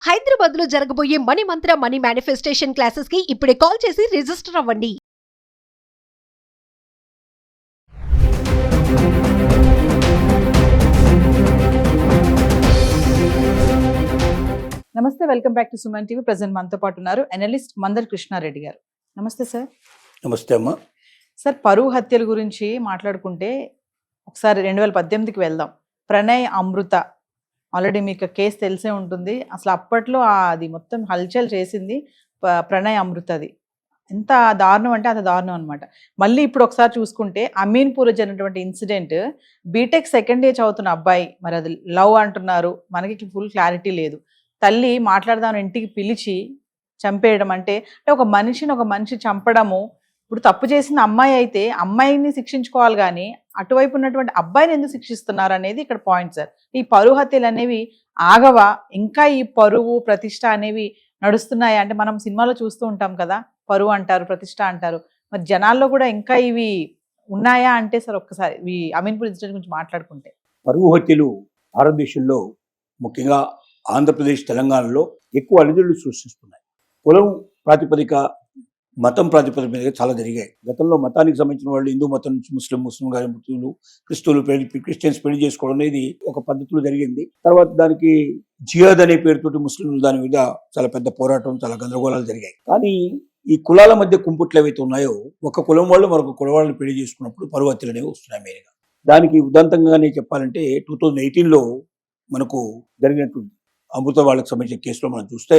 హైదరాబాద్ లో జరగబోయే మనీ మంత్ర money manifestation classes కి ఇప్పుడే కాల్ చేసి రిజిస్టర్ అవ్వండి. నమస్తే, welcome back to Suman TV. Present మనతో పాటు ఉన్నారు అనలిస్ట్ మందర్ కృష్ణారెడ్డి గారు. నమస్తే సార్. నమస్తే అమ్మా. సార్, పరువు హత్యల గురించి మాట్లాడుకుంటే ఒకసారి 2018కి వెళ్దాం. ప్రణయ్ అమృత, ఆల్రెడీ మీకు కేసు తెలిసే ఉంటుంది. అసలు అప్పట్లో అది మొత్తం హల్చల్ చేసింది ప్రణయ్ అమృతది. ఎంత దారుణం అంటే అంత దారుణం అనమాట. మళ్ళీ ఇప్పుడు ఒకసారి చూసుకుంటే అమీన్పూర్ జరిగినటువంటి ఇన్సిడెంట్, బీటెక్ సెకండ్ ఇయర్ చదువుతున్న అబ్బాయి, మరి అది లవ్ అంటున్నారు, మనకి ఫుల్ క్లారిటీ లేదు. తల్లి మాట్లాడదామని ఇంటికి పిలిచి చంపేయడం అంటే ఒక మనిషి చంపడము. ఇప్పుడు తప్పు చేసిన అమ్మాయి అయితే అమ్మాయిని శిక్షించుకోవాలి, కానీ అటువైపు ఉన్నటువంటి అబ్బాయిని ఎందుకు శిక్షిస్తున్నారు అనేది ఇక్కడ పాయింట్ సార్. ఈ పరువు హత్యలు అనేవి ఆగవా? ఇంకా ఈ పరువు ప్రతిష్ట అనేవి నడుస్తున్నాయా? అంటే మనం సినిమాలో చూస్తూ ఉంటాం కదా, పరువు అంటారు, ప్రతిష్ట అంటారు. మరి జనాల్లో కూడా ఇంకా ఇవి ఉన్నాయా అంటే సార్ ఒక్కసారి ఈ అమీన్పూర్ ఇన్సిడెంట్ గురించి మాట్లాడుకుంటే. పరువు హత్యలు భారతదేశంలో, ముఖ్యంగా ఆంధ్రప్రదేశ్, తెలంగాణలో ఎక్కువ అలిదడులు సృష్టిస్తున్నాయి. కులం ప్రాతిపదిక, మతం ప్రాతిపదిక మీద చాలా జరిగాయి. గతంలో మతానికి సంబంధించిన వాళ్ళు హిందూ మతం నుంచి ముస్లిం గారి మృతులు, క్రిస్టియన్స్ పెళ్లి చేసుకోవడం అనేది ఒక పద్ధతిలో జరిగింది. తర్వాత దానికి జిహాద్ అనే పేరుతోటి ముస్లింలు దాని మీద చాలా పెద్ద పోరాటం, చాలా గందరగోళాలు జరిగాయి. కానీ ఈ కులాల మధ్య కుంపుట్లు ఏవైతే ఉన్నాయో, ఒక కులం వాళ్ళు మరొక కులం వాళ్ళని పెళ్లి చేసుకున్నప్పుడు పరువు హత్యలు అనేవి వస్తున్నాయి మెయిన్గా. దానికి ఉదాంతంగానే చెప్పాలంటే 2018లో మనకు జరిగినటువంటి అమృత వాళ్ళకి సంబంధించిన కేసులో మనం చూస్తే,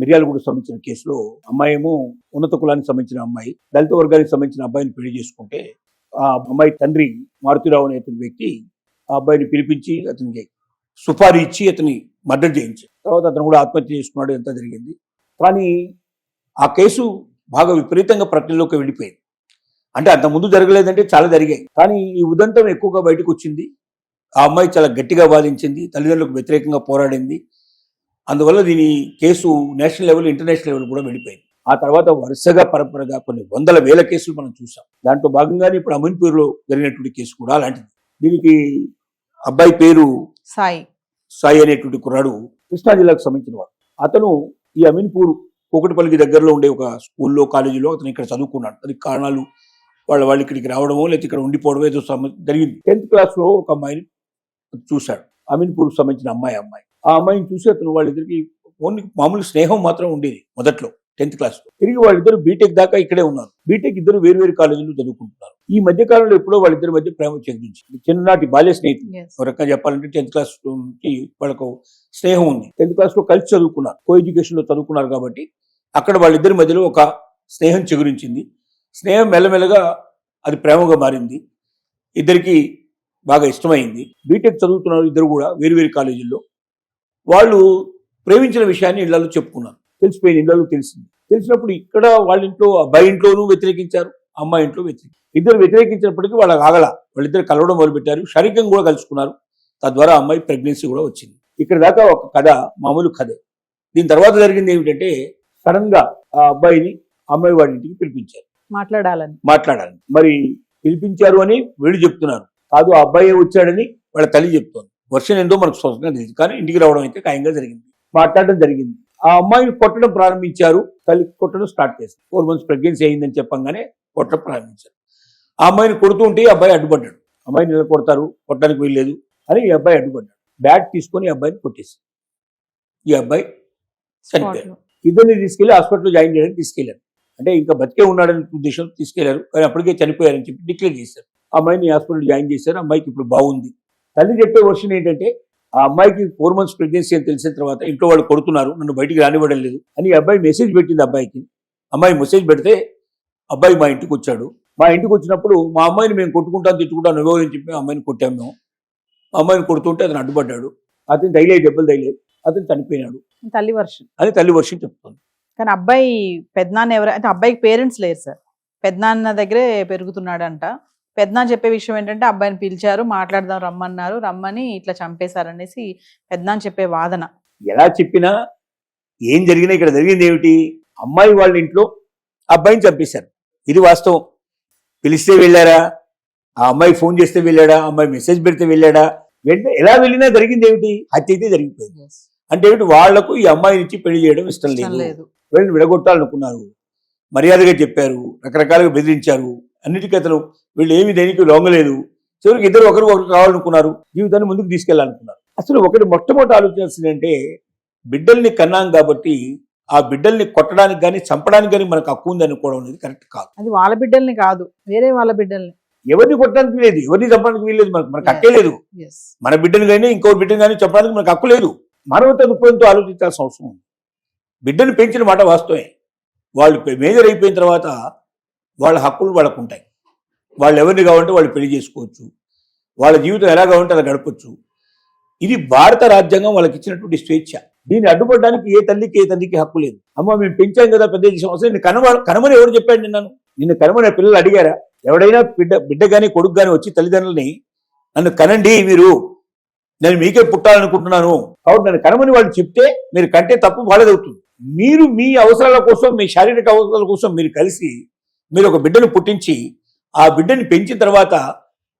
మిర్యాలగూడకు సంబంధించిన కేసులో అమ్మాయి ఏమో ఉన్నత కులానికి సంబంధించిన అమ్మాయి, దళిత వర్గానికి సంబంధించిన అబ్బాయిని పెళ్లి చేసుకుంటే, ఆ అమ్మాయి తండ్రి మారుతిరావు అనే అతని వ్యక్తి ఆ అబ్బాయిని పిలిపించి అతనికి సుపారీ ఇచ్చి అతని మర్డర్ చేయించారు. తర్వాత అతను కూడా ఆత్మహత్య చేసుకున్నాడు. ఎంత జరిగింది. కానీ ఆ కేసు బాగా విపరీతంగా ప్రకటనలోకి వెళ్ళిపోయింది. అంటే అంత ముందు జరగలేదంటే చాలా జరిగాయి, కానీ ఈ ఉదంతం ఎక్కువగా బయటకు వచ్చింది. ఆ అమ్మాయి చాలా గట్టిగా బాధించింది, తల్లిదండ్రులకు వ్యతిరేకంగా పోరాడింది. అందువల్ల దీని case national level, international level కూడా వెళ్ళిపోయింది. ఆ తర్వాత వరుసగా పరంపరగా కొన్ని వందల వేల కేసులు మనం చూసాం. దాంట్లో భాగంగానే ఇప్పుడు అమీన్పూర్లో జరిగినటువంటి కేసు కూడా అలాంటిది. దీనికి అబ్బాయి పేరు సాయి అనేటువంటి కుర్రాడు కృష్ణా జిల్లాకు సంబంధించిన వాడు. అతను ఈ అమీన్పూర్ కూకటిపల్లికి దగ్గరలో ఉండే ఒక స్కూల్లో, కాలేజీలో అతను ఇక్కడ చదువుకున్నాడు. దానికి కారణాలు వాళ్ళు ఇక్కడికి రావడమో లేకపోతే ఇక్కడ ఉండిపోవడమో ఏదో జరిగింది. 10th క్లాస్లో ఒక అమ్మాయిని చూశాడు, అమీన్పూర్కి సంబంధించిన అమ్మాయి. ఆ అమ్మాయిని చూసి అతను వాళ్ళిద్దరికి ఓన్లీ మామూలు స్నేహం మాత్రం ఉండేది మొదట్లో 10th క్లాస్లో. తిరిగి వాళ్ళిద్దరు బీటెక్ దాకా ఇక్కడే ఉన్నారు. బీటెక్ ఇద్దరు వేరు కాలేజీలు చదువుకుంటున్నారు. ఈ మధ్య కాలంలో ఎప్పుడో వాళ్ళిద్దరి మధ్య ప్రేమ చెందించింది. చిన్ననాటి బాల్య స్నేహితులు. ఒక రకంగా చెప్పాలంటే 10th క్లాస్ నుంచి వాళ్ళకు స్నేహం ఉంది. 10th క్లాస్లో కలిసి చదువుకున్నారు, కో ఎడ్యుకేషన్లో చదువుకున్నారు. కాబట్టి అక్కడ వాళ్ళిద్దరి మధ్యలో ఒక స్నేహం చిగురించింది. స్నేహం మెల్లమెల్లగా అది ప్రేమగా మారింది. ఇద్దరికి బాగా ఇష్టమైంది. బీటెక్ చదువుతున్నారు ఇద్దరు కూడా వేరు కాలేజీల్లో. వాళ్ళు ప్రేమించిన విషయాన్ని ఇళ్లలో చెప్పుకున్నారు. తెలిసిపోయింది, ఇళ్లలో తెలిసింది. తెలిసినప్పుడు ఇక్కడ వాళ్ళ ఇంట్లో, అబ్బాయి ఇంట్లోనూ వ్యతిరేకించారు, అమ్మాయి ఇంట్లో ఇద్దరు వ్యతిరేకించినప్పటికీ వాళ్ళకి ఆగల. వాళ్ళిద్దరు కలవడం మొదలుపెట్టారు, శారీరకంగా కూడా కలుసుకున్నారు. తద్వారా అమ్మాయి ప్రెగ్నెన్సీ కూడా వచ్చింది. ఇక్కడ దాకా ఒక కథ, మామూలు కథే. దీని తర్వాత జరిగింది ఏమిటంటే, సడన్ గా ఆ అబ్బాయిని అమ్మాయి వాడి ఇంటికి పిలిపించారు, మాట్లాడాలని. మరి పిలిపించారు అని వీళ్ళు చెప్తున్నారు, కాదు ఆ అబ్బాయి వచ్చాడని వాళ్ళ తల్లి చెప్తోంది. వర్షం ఏందో మనకు స్పష్టంగా తెలియదు, కానీ ఇంటికి రావడం అయితే ఖాయంగా జరిగింది. మాట్లాడడం జరిగింది. ఆ అమ్మాయిని కొట్టడం ప్రారంభించారు. తల్లి కొట్టడం స్టార్ట్ చేశారు. 4 months ప్రెగ్నెన్సీ అయిందని చెప్పంగానే కొట్టడం ప్రారంభించారు. ఆ అమ్మాయిని కొడుతూ ఉంటే ఈ అబ్బాయి అడ్డుపడ్డాడు. అమ్మాయిని ఎలా కొడతారు, కొట్టడానికి వీల్లేదు అని ఈ అబ్బాయి అడ్డుపడ్డాడు. బ్యాట్ తీసుకొని ఈ అబ్బాయిని కొట్టేసి ఈ అబ్బాయి చనిపోయాడు. ఇద్దరిని తీసుకెళ్లి హాస్పిటల్లో జాయిన్ చేయడానికి తీసుకెళ్లారు. అంటే ఇంకా బతికే ఉన్నాడని ఉద్దేశంతో తీసుకెళ్లారు, కానీ అప్పటికే చనిపోయారని చెప్పి డిక్లేర్ చేశారు. ఆ అమ్మాయిని హాస్పిటల్ జాయిన్ చేశారు. అమ్మాయికి ఇప్పుడు బాగుంది. తల్లి చెప్పే వర్షన్ ఏంటంటే, ఆ అమ్మాయికి 4 months ప్రెగ్నెన్సీ అని తెలిసిన తర్వాత ఇంట్లో వాళ్ళు కొడుతున్నారు, నన్ను బయటికి రానివ్వడం లేదు అని అబ్బాయి మెసేజ్ పెట్టింది అబ్బాయికి. అమ్మాయి మెసేజ్ పెడితే అబ్బాయి మా ఇంటికి వచ్చాడు. మా ఇంటికి వచ్చినప్పుడు మా అమ్మాయిని మేము కొట్టుకుంటాను, తిట్టుకుంటాను, నువ్వో అని చెప్పి అమ్మాయిని కొట్టాము. మేము అమ్మాయిని కొడుతుంటే అతను అడ్డుపడ్డాడు. అతను దెబ్బలు తగిలేదు, అతను చనిపోయినాడు అని తల్లి వర్షం చెప్తుంది. కానీ అబ్బాయి పెద్దనాన్న ఎవరు అంటే, అబ్బాయికి పేరెంట్స్ లేరు సార్, పెద్దనాన్న దగ్గరే పెరుగుతున్నాడంట. పెద్దనాన్న చెప్పే విషయం ఏంటంటే, అబ్బాయిని పిలిచారు, మాట్లాడదాం రమ్మని ఇట్లా చంపేశారనేసి పెద్దనాన్న చెప్పే వాదన. ఎలా చెప్పినా ఏం జరిగినా ఇక్కడ జరిగింది ఏమిటి, అమ్మాయి వాళ్ళ ఇంట్లో అబ్బాయిని చంపేశారు. ఇది వాస్తవం. పిలిస్తే వెళ్ళారా, ఆ అమ్మాయి ఫోన్ చేస్తే వెళ్ళాడా, అమ్మాయి మెసేజ్ పెడితే వెళ్ళాడా, వెంటనే ఎలా వెళ్ళినా జరిగింది ఏమిటి, హత్య అయితే జరిగిపోయింది. అంటే ఏమిటి, వాళ్లకు ఈ అమ్మాయిని ఇచ్చి పెళ్లి చేయడం ఇష్టం లేదు, లేదు. వీళ్ళని విడగొట్టాలనుకున్నారు, మర్యాదగా చెప్పారు, రకరకాలుగా బెదిరించారు, అన్నిటికీ అతను వీళ్ళు ఏమి దేనికి లొంగలేదు, చివరికి ఇద్దరు ఒకరు కావాలనుకున్నారు, జీవితాన్ని ముందుకు తీసుకెళ్లాలనుకున్నారు. అసలు ఒకటి మొట్టమొదటి ఆలోచించాల్సిందంటే బిడ్డల్ని కన్నాం కాబట్టి ఆ బిడ్డల్ని కొట్టడానికి కానీ చంపడానికి కానీ మనకు హక్కు ఉంది అనుకోవడం అనేది కరెక్ట్ కాదు. అది వాళ్ళ బిడ్డల్ని కాదు, వేరే వాళ్ళ బిడ్డల్ని. ఎవరిని కొట్టడానికి లేదు, ఎవరిని చంపడానికి వీల్లేదు, మనకు హక్కే లేదు. Yes. మన బిడ్డను కానీ ఇంకో బిడ్డను కానీ చెప్పడానికి మనకు హక్కు లేదు. మానవత దృక్పథంతో ఆలోచించాల్సిన అవసరం ఉంది. బిడ్డను పెంచిన మాట వాస్తవమే, వాళ్ళు మేజర్ అయిపోయిన తర్వాత వాళ్ళ హక్కులు వాళ్ళకు ఉంటాయి. వాళ్ళు ఎవరిని కావాలంటే వాళ్ళు పెళ్లి చేసుకోవచ్చు, వాళ్ళ జీవితం ఎలా కావాలంటే అలా గడపచ్చు. ఇది భారత రాజ్యాంగం వాళ్ళకి ఇచ్చినటువంటి స్వేచ్ఛ. దీన్ని అడ్డుపడడానికి ఏ తండ్రికి హక్కు లేదు. అమ్మ మేము పెంచాం కదా, పెద్ద చేసాం, అసలు నిన్ను కనమని ఎవరు చెప్పాడు? నిన్ను కనమని పిల్లలు అడిగారా? ఎవడైనా బిడ్డ కానీ కొడుకు కానీ వచ్చి తల్లిదండ్రులని నన్ను కనండి, నేను మీకే పుట్టాలనుకుంటున్నాను కాబట్టి నన్ను కనమని వాళ్ళు చెప్తే మీరు కంటే తప్పు వాళ్ళది అవుతుంది. మీరు మీ అవసరాల కోసం, మీ శారీరక అవసరాల కోసం మీరు కలిసి మీరు ఒక బిడ్డను పుట్టించి ఆ బిడ్డని పెంచిన తర్వాత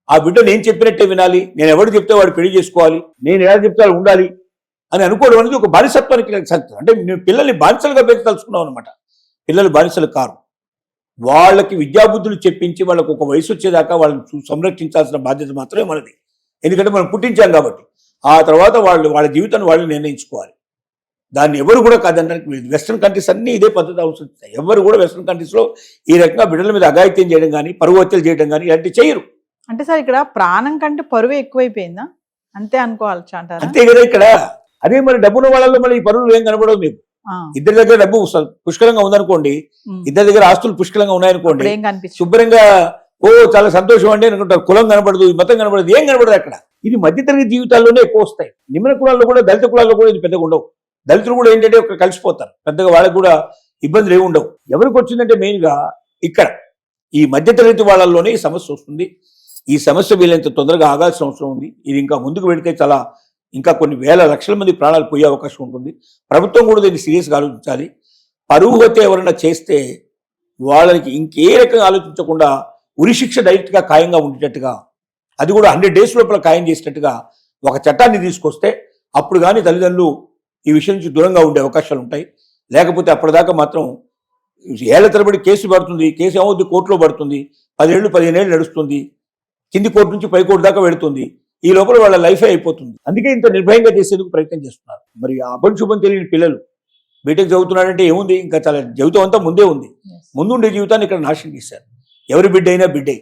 ఆ బిడ్డ నేను చెప్పినట్టే వినాలి, నేను ఎవరు చెప్తే వాడు పెళ్లి చేసుకోవాలి, నేను ఎలా చెప్తే వాళ్ళు ఉండాలి అని అనుకోవడం అనేది ఒక బానిసత్వానికి అంటే నేను పిల్లల్ని బానిసలుగా పెంచదలుచుకున్నాం అనమాట. పిల్లలు బానిసలు కారు. వాళ్ళకి విద్యాబుద్ధులు చెప్పించి వాళ్ళకు ఒక వయసు వచ్చేదాకా వాళ్ళని సంరక్షించాల్సిన బాధ్యత మాత్రమే మనది. ఎందుకంటే మనం పుట్టించాం కాబట్టి ఆ తర్వాత వాళ్ళ జీవితాన్ని వాళ్ళు నిర్ణయించుకోవాలి. దాన్ని ఎవరు కూడా కాదనడానికి వెస్ట్రన్ కంట్రీస్ అన్నీ ఇదే పద్ధతి అవసరం. ఎవరు కూడా వెస్ట్రన్ కంట్రీస్లో ఈ రకంగా బిడ్డల మీద అఘాయిత్యం చేయడం కానీ పరువు హత్యలు చేయడం కానీ ఇలాంటివి చేయరు. అంటే సార్ ఇక్కడ ప్రాణం కంటే పరువే ఎక్కువైపోయిందా? అంతే అనుకోవాలి అంటారా? అంతే కదా. ఇక్కడ అదే మరి డబ్బున్న వాళ్ళలో మళ్ళీ ఈ పరువులు ఏం కనబడవు మీకు. ఇద్దరి దగ్గర డబ్బు పుష్కలంగా ఉందనుకోండి, ఇద్దరి దగ్గర ఆస్తులు పుష్కలంగా ఉన్నాయనుకోండి, శుభ్రంగా చాలా సంతోషం అండి అనుకుంటారు. కులం కనబడదు, మతం కనబడదు, ఏం కనబడదు అక్కడ. ఇది మధ్యతరగతి జీవితాల్లోనే ఎక్కువ వస్తాయి. నిమ్న కులాల్లో కూడా, దళిత కులాల్లో కూడా ఇది పెద్దగా ఉండవు. దళితులు కూడా ఏంటంటే ఒక కలిసిపోతారు, పెద్దగా వాళ్ళకు కూడా ఇబ్బందులు ఏమి ఉండవు. ఎవరికి వచ్చిందంటే మెయిన్గా ఇక్కడ ఈ మధ్యతరగతి వాళ్ళల్లోనే ఈ సమస్య వస్తుంది. ఈ సమస్య వీళ్ళంత తొందరగా ఆగాల్సిన అవసరం ఉంది. ఇది ఇంకా ముందుకు వెళితే చాలా ఇంకా కొన్ని వేల లక్షల మంది ప్రాణాలు పోయే అవకాశం ఉంటుంది. ప్రభుత్వం కూడా దీన్ని సీరియస్గా ఆలోచించాలి. పరువు హత్య ఎవరైనా చేస్తే వాళ్ళకి ఇంకే రకంగా ఆలోచించకుండా ఉరిశిక్ష డైరెక్ట్గా ఖాయంగా ఉండేటట్టుగా, అది కూడా 100 days లోపల ఖాయం చేసేటట్టుగా ఒక చట్టాన్ని తీసుకొస్తే అప్పుడు కానీ తల్లిదండ్రులు ఈ విషయం నుంచి దూరంగా ఉండే అవకాశాలు ఉంటాయి. లేకపోతే అప్పటిదాకా మాత్రం ఏళ్ల తరబడి కేసు పడుతుంది. కేసు ఏమవుతుంది, కోర్టులో పడుతుంది, 10 ఏళ్ళు 15 ఏళ్ళు నడుస్తుంది, కింది కోర్టు నుంచి పై కోర్టు దాకా వెళుతుంది. ఈ లోపల వాళ్ళ లైఫే అయిపోతుంది. అందుకే ఇంత నిర్భయంగా చేసేందుకు ప్రయత్నం చేస్తున్నారు. మరి అభం శుభం తెలియని పిల్లలు బీటెక్ చదువుతున్నాడంటే ఏముంది, ఇంకా చాలా జీవితం అంతా ముందే ఉంది. ముందుండే జీవితాన్ని ఇక్కడ నాశనం చేశారు. ఎవరి బిడ్డ అయినా బిడ్డే,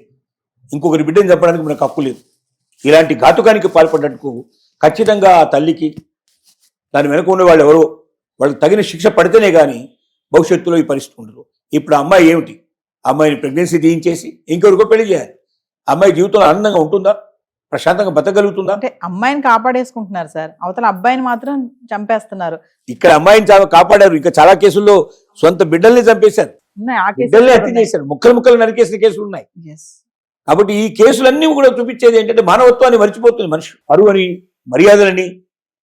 ఇంకొకరి బిడ్డని చెప్పడానికి మనకు హక్కు లేదు. ఇలాంటి ఘాతుకానికి పాల్పడ్డట్టుకు ఖచ్చితంగా ఆ తల్లికి, దాని వెనక ఉన్న వాళ్ళు ఎవరో వాళ్ళకి తగిన శిక్ష పడితేనే కానీ భవిష్యత్తులో ఈ పరిస్థితి ఉండదు. ఇప్పుడు ఆ అమ్మాయి ఏమిటి, అమ్మాయిని ప్రెగ్నెన్సీ తీయించేసి ఇంకొకరికో పెళ్లి చేయాలి. అమ్మాయి జీవితంలో ఆనందంగా ఉంటుందా, ప్రశాంతంగా బతకగలుగుతుందా? అంటే అమ్మాయిని కాపాడేసుకుంటున్నారు సార్, అవతల అబ్బాయిని మాత్రం చంపేస్తున్నారు. ఇక్కడ అమ్మాయిని కాపాడారు, ఇంకా చాలా కేసుల్లో సొంత బిడ్డల్ని చంపేశారు, బిడ్డల్ని హత్య చేశారు, ముక్కలు నరికేసిన కేసులు ఉన్నాయి. కాబట్టి ఈ కేసులన్నీ కూడా చూపించేది ఏంటంటే మానవత్వాన్ని మర్చిపోతుంది మనిషి. పరువని, మర్యాదలని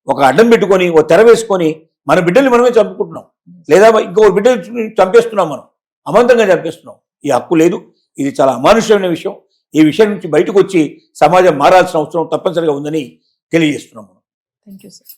ఒక అడ్డం పెట్టుకొని, ఓ తెర వేసుకొని మన బిడ్డల్ని మనమే చంపుకుంటున్నాం, లేదా ఇంకో బిడ్డని చంపేస్తున్నాం, మనం అమాంతంగా చంపేస్తున్నాం. ఈ హక్కు లేదు. ఇది చాలా అమానుష్యమైన విషయం. ఈ విషయం నుంచి బయటకు వచ్చి సమాజం మారాల్సిన అవసరం తప్పనిసరిగా ఉందని తెలియజేస్తున్నాం. Thank you sir.